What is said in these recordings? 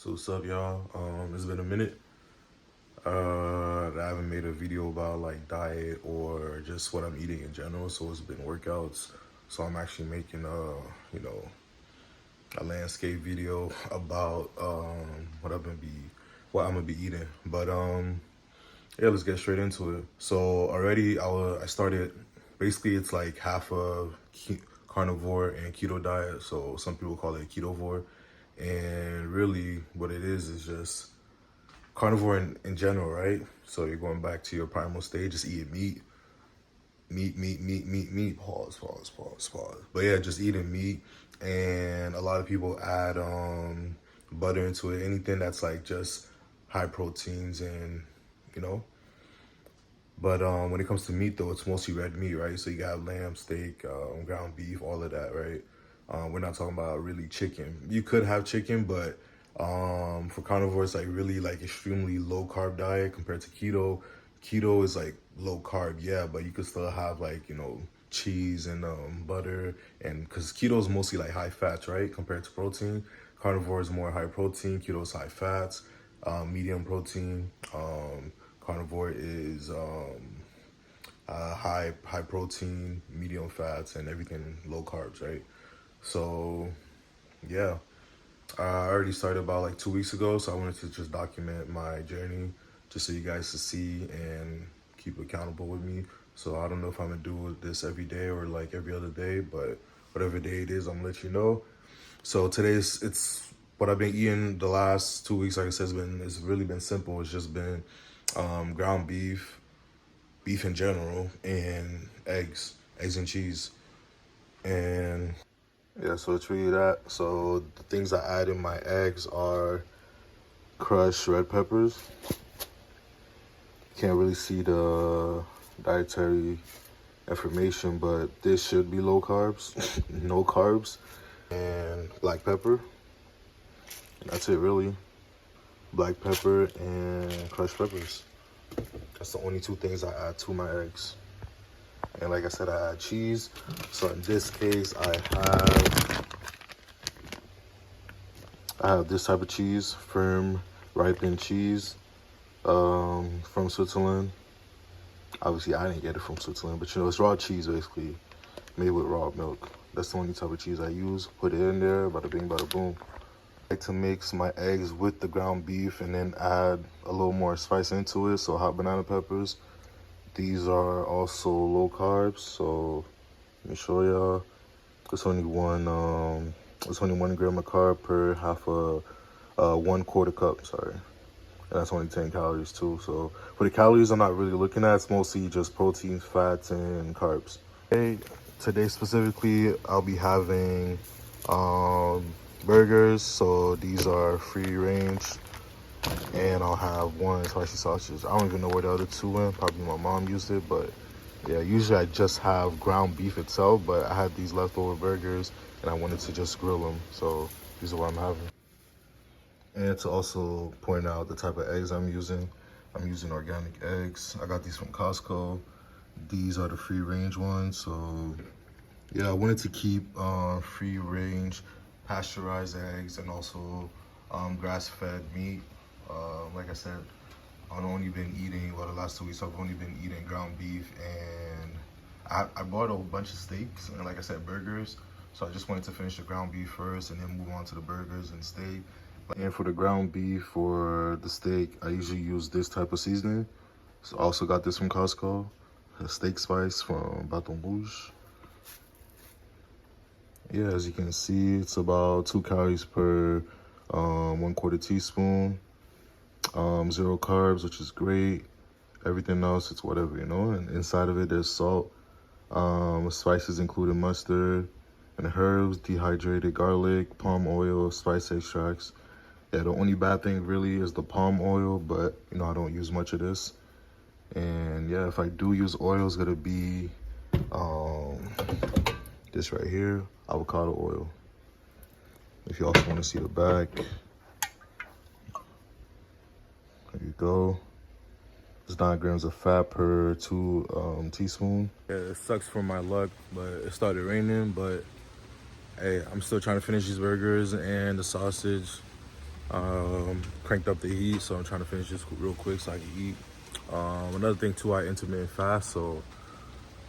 So what's up, y'all? It's been a minute. I haven't made a video about like diet or just what I'm eating in general. So it's been workouts. So I'm actually making a landscape video about what I'm gonna be eating. But yeah, let's get straight into it. So already I started. Basically, it's like half a carnivore and keto diet. So some people call it ketovore, and really what it is just carnivore in general, right? So you're going back to your primal stage, just eating meat. Pause. But yeah, just eating meat, and a lot of people add butter into it. Anything that's like just high proteins and you know. But when it comes to meat, though, it's mostly red meat, right? So you got lamb, steak, ground beef, all of that, right? We're not talking about really chicken. You could have chicken, but for carnivores, like really like extremely low carb diet compared to keto. Keto is like low carb, yeah, but you could still have like cheese and butter, and because keto is mostly like high fats, right? Compared to protein, carnivore is more high protein. Keto is high fats, medium protein. Carnivore is high protein, medium fats, and everything low carbs, right? So yeah, I already started about like 2 weeks ago, so I wanted to just document my journey, just so you guys to see and keep accountable with me. So I don't know if I'm gonna do this every day or like every other day, but whatever day it is, I'm gonna let you know. So it's what I've been eating the last 2 weeks. Like I said, it's really been simple. It's just been ground beef in general, and eggs and cheese. And yeah, so it's really that. So the things I add in my eggs are crushed red peppers. Can't really see the dietary information, but this should be low carbs, no carbs, and black pepper. And that's it, really. Black pepper and crushed peppers. That's the only two things I add to my eggs. And like I said, I add cheese. So in this case, I have this type of cheese, firm, ripened cheese, from Switzerland. Obviously, I didn't get it from Switzerland, but it's raw cheese basically, made with raw milk. That's the only type of cheese I use. Put it in there, bada bing, bada boom. I like to mix my eggs with the ground beef and then add a little more spice into it. So hot banana peppers. These are also low carbs. So let me show y'all. It's only 1 gram of carb per half a 1/4 cup. Sorry, and that's only 10 calories too. So for the calories, I'm not really looking at. It's mostly just proteins, fats, and carbs. Today specifically, I'll be having burgers. So these are free range, and I'll have one spicy sausage. I don't even know where the other two went. Probably my mom used it, but yeah, usually I just have ground beef itself, but I had these leftover burgers and I wanted to just grill them. So these are what I'm having. And to also point out the type of eggs I'm using organic eggs. I got these from Costco. These are the free range ones. So yeah, I wanted to keep free range pasteurized eggs and also grass-fed meat. Like I said, I've only been eating, the last 2 weeks I've only been eating ground beef, and I bought a whole bunch of steaks and, like I said, burgers. So I just wanted to finish the ground beef first and then move on to the burgers and steak. And for the ground beef or the steak, I usually use this type of seasoning. So I also got this from Costco, a steak spice from Baton Rouge. Yeah, as you can see, it's about 2 calories per 1/4 teaspoon. 0 carbs, which is great. Everything else, it's whatever, and inside of it there's salt, spices including mustard and herbs, dehydrated garlic, palm oil, spice extracts. Yeah, the only bad thing really is the palm oil, but I don't use much of this. And yeah, if I do use oil, it's gonna be this right here, avocado oil. If you also want to see the back, there you go. It's 9 grams of fat per 2 teaspoon. Yeah, it sucks for my luck, but it started raining. But hey, I'm still trying to finish these burgers and the sausage. cranked up the heat, so I'm trying to finish this real quick so I can eat. Another thing too, I intermittent fast, so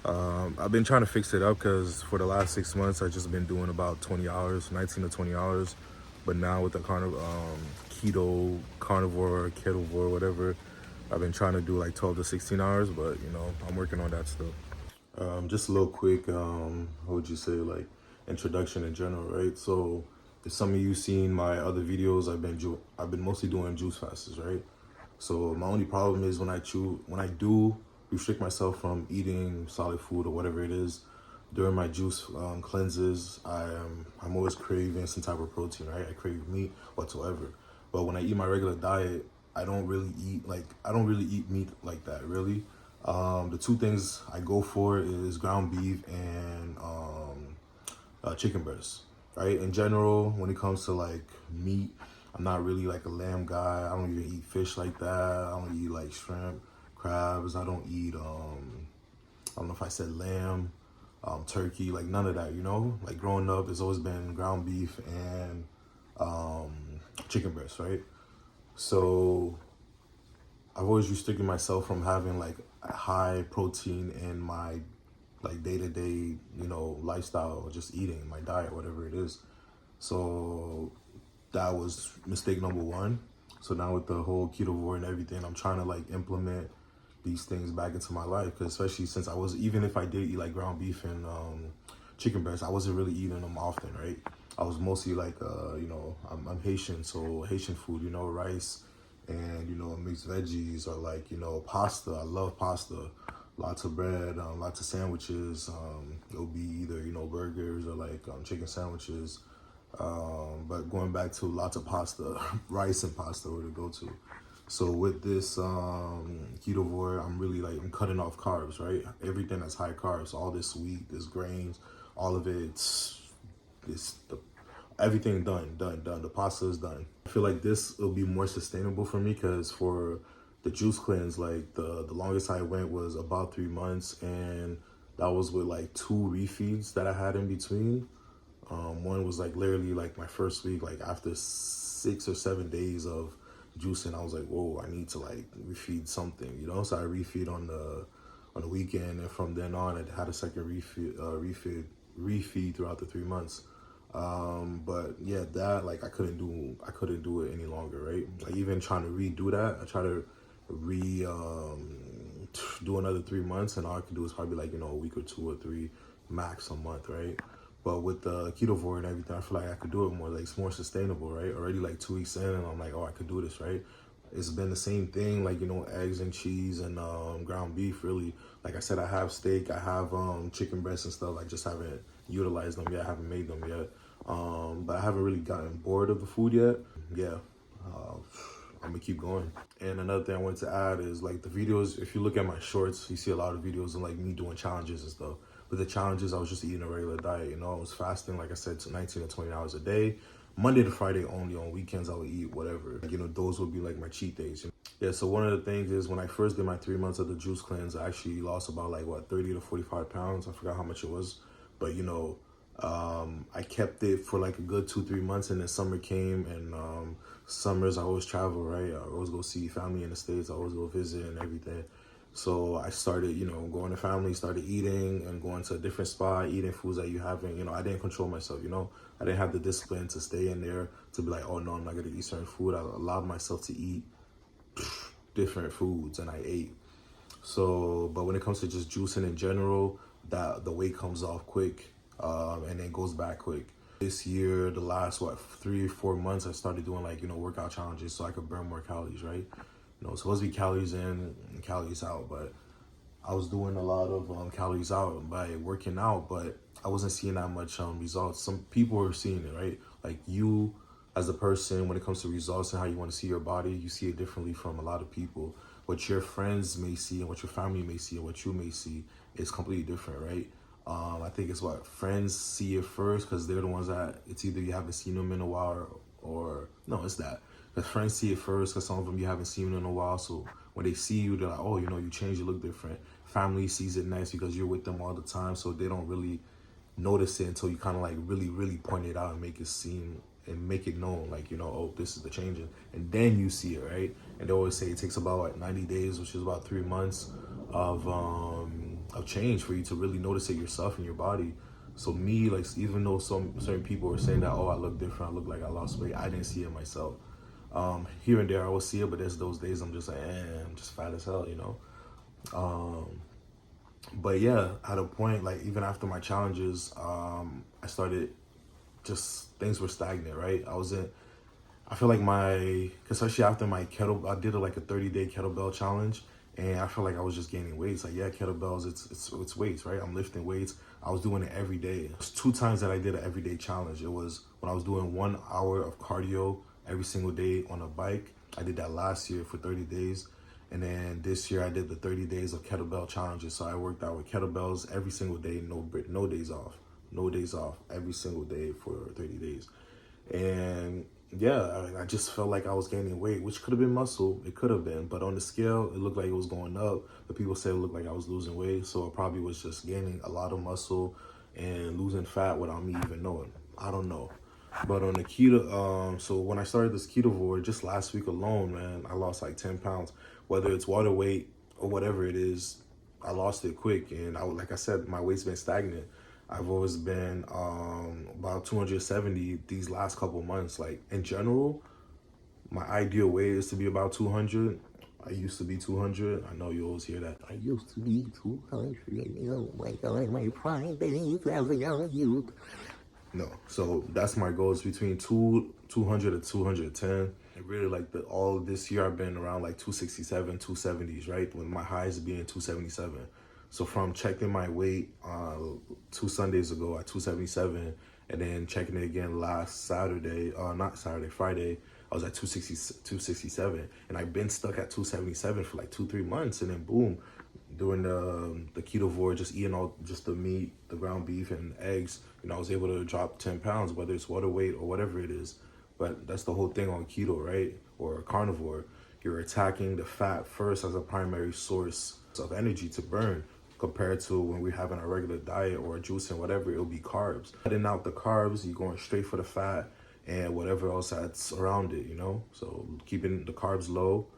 I've been trying to fix it up because for the last 6 months I've just been doing about 20 hours, 19 to 20 hours. But now with the keto, carnivore, ketovore, whatever, I've been trying to do like 12 to 16 hours, but you know, I'm working on that still. Just a little quick, what would you say, like introduction in general, right? So if some of you seen my other videos, I've been mostly doing juice fasts, right? So my only problem is when I do restrict myself from eating solid food or whatever it is during my juice cleanses, I'm always craving some type of protein, right? I crave meat whatsoever. But when I eat my regular diet, I don't really eat meat like that, really. The two things I go for is ground beef and chicken breast, right? In general, when it comes to like meat, I'm not really like a lamb guy. I don't even eat fish like that. I don't eat like shrimp, crabs. I don't eat I don't know if I said lamb, turkey, like none of that, you know? Like growing up, it's always been ground beef and chicken breast, right? So I've always restricted myself from having like a high protein in my like day-to-day, you know, lifestyle, just eating, my diet, whatever it is. So that was mistake number one. So now with the whole ketovore and everything, I'm trying to like implement these things back into my life, because especially since even if I did eat like ground beef and chicken breast, I wasn't really eating them often, right? I was mostly like, you know, I'm Haitian, so Haitian food, you know, rice and, you know, mixed veggies, or like, you know, pasta. I love pasta. Lots of bread, lots of sandwiches. It'll be either, you know, burgers or like chicken sandwiches. But going back to lots of pasta, rice and pasta were the go-to. So with this ketovore, I'm cutting off carbs, right? Everything that's high carbs, all this wheat, this grains, all of everything done. The pasta is done. I feel like this will be more sustainable for me, because for the juice cleanse, like the longest I went was about 3 months, and that was with like 2 refeeds that I had in between. One was like literally like my first week, like after 6 or 7 days of juicing, I was like, whoa, I need to like refeed something, you know? So I refeed on the weekend, and from then on I had a second refeed throughout the 3 months. But yeah, that like I couldn't do it any longer, right? Like even trying to redo that, I try to do another 3 months, and all I could do is probably like, you know, a week or 2 or 3, max a month, right? But with the ketovore and everything, I feel like I could do it more, like it's more sustainable, right? Already like 2 weeks in, and I'm like, oh, I could do this, right? It's been the same thing, like, you know, eggs and cheese and ground beef, really. Like I said, I have steak, I have chicken breasts and stuff. I just haven't utilized them yet, I haven't made them yet. But I haven't really gotten bored of the food yet. Yeah, I'm gonna keep going. And another thing I wanted to add is like the videos, if you look at my shorts, you see a lot of videos of like me doing challenges and stuff. With the challenges, I was just eating a regular diet, you know. I was fasting, like I said, to 19 to 20 hours a day. Monday to Friday only. On weekends, I would eat whatever. Like, you know, those would be like my cheat days. Yeah, so one of the things is when I first did my 3 months of the juice cleanse, I actually lost about like, 30 to 45 pounds. I forgot how much it was. But, you know, I kept it for like a good 2-3 months, and then summer came, and summers I always travel, right? I always go see family in the States. I always go visit and everything. So I started, you know, going to family, started eating and going to a different spot, eating foods that you haven't, you know, I didn't control myself, you know. I didn't have the discipline to stay in there to be like, oh no, I'm not going to eat certain food. I allowed myself to eat different foods, and I ate. So, but when it comes to just juicing in general, that the weight comes off quick, and then goes back quick. This year, the last 3 or 4 months, I started doing like, you know, workout challenges so I could burn more calories, right? You know, it's supposed to be calories in and calories out, but I was doing a lot of calories out by working out, but I wasn't seeing that much results. Some people were seeing it, right? Like you, as a person, when it comes to results and how you want to see your body, you see it differently from a lot of people. What your friends may see and what your family may see and what you may see is completely different, right? I think it's what friends see it first, because they're the ones that it's either you haven't seen them in a while, or no, it's that. Because friends see it first, because some of them you haven't seen in a while. So when they see you, they're like, oh, you know, you changed, you look different. Family sees it next because you're with them all the time. So they don't really notice it until you kind of like really, really point it out and make it seem and make it known, like, you know, oh, this is the change, and then you see it, right? And they always say it takes about like 90 days, which is about 3 months of change for you to really notice it yourself in your body. So me, like, even though some certain people were saying that, oh, I look different, I look like I lost weight, I didn't see it myself. Here and there I will see it, but there's those days I'm just like, I'm just fat as hell, you know. But yeah, at a point, like, even after my challenges, I started, just things were stagnant, right? I feel like especially after my I did like a 30-day kettlebell challenge, and I feel like I was just gaining weight. It's like, yeah, kettlebells, it's weights, right? I'm lifting weights. I was doing it every day. It was 2 times that I did an everyday challenge. It was when I was doing 1 hour of cardio every single day on a bike. I did that last year for 30 days. And then this year I did the 30 days of kettlebell challenges. So I worked out with kettlebells every single day, no days off. No days off, every single day for 30 days. And yeah, I just felt like I was gaining weight, which could have been muscle. It could have been, but on the scale, it looked like it was going up. But people said it looked like I was losing weight. So it probably was just gaining a lot of muscle and losing fat without me even knowing. I don't know. But on the keto, so when I started this Ketovore, just last week alone, man, I lost like 10 pounds. Whether it's water weight or whatever it is, I lost it quick. And like I said, my weight's been stagnant. I've always been about 270 these last couple months. Like, in general, my ideal weight is to be about 200. I used to be 200. I know you always hear that. I used to be 200. Oh my God, my prime days as a young youth. No, so that's my goal, is between 200 and 210. And really, like, all this year I've been around like 267, 270s, right? With my highs being 277. So from checking my weight 2 Sundays ago at 277, and then checking it again last Saturday, not Saturday, Friday, I was at 267, and I've been stuck at 277 for like 2-3 months, and then boom, doing the Ketovore, just eating all just the meat, the ground beef and eggs, you know, I was able to drop 10 pounds, whether it's water weight or whatever it is. But that's the whole thing on keto, right? Or carnivore. You're attacking the fat first as a primary source of energy to burn, compared to when we're having a regular diet or a juice and whatever, it'll be carbs. Cutting out the carbs, you're going straight for the fat and whatever else that's around it, you know? So keeping the carbs low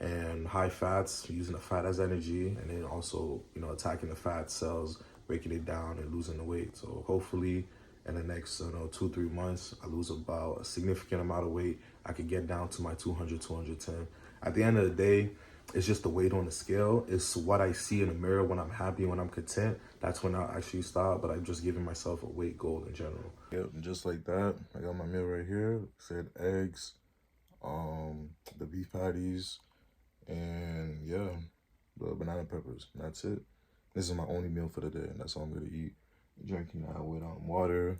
and high fats, using the fat as energy, and then also, you know, attacking the fat cells, breaking it down and losing the weight. So hopefully in the next 2-3 months, I lose about a significant amount of weight. I could get down to my 200, 210. At the end of the day, it's just the weight on the scale. It's what I see in the mirror when I'm happy, when I'm content. That's when I actually stop, but I'm just giving myself a weight goal in general. Yep, and just like that, I got my meal right here. It said eggs, the beef patties, and yeah, the banana peppers. And that's it. This is my only meal for the day, and that's all I'm gonna eat. Drinking that with water,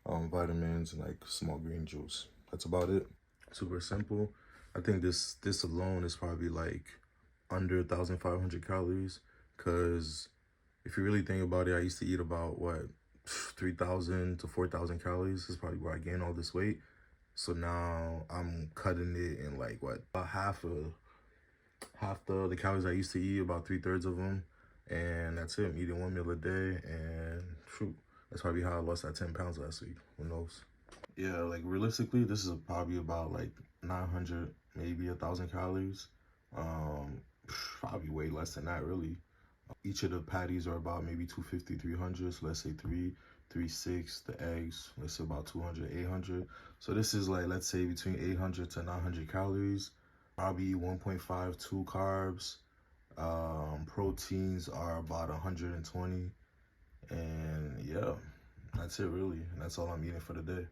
vitamins, and like small green juice. That's about it. Super simple. I think this alone is probably like under 1,500 calories, because if you really think about it, I used to eat about what, 3,000 to 4,000 calories. This is probably where I gained all this weight. So now I'm cutting it in like what, about half the calories I used to eat, about 3/3 of them, and that's it. I'm eating 1 meal a day, and shoot, that's probably how I lost that 10 pounds last week. Who knows? Yeah, like, realistically, this is probably about like 900, maybe 1,000 calories. Probably way less than that, really. Each of the patties are about maybe 250, 300. So let's say 3, 6. The eggs, let's say about 200, 800. So this is like, let's say between 800 to 900 calories. Probably 1.5, 2 carbs. Proteins are about 120. And yeah, that's it really. And that's all I'm eating for the day.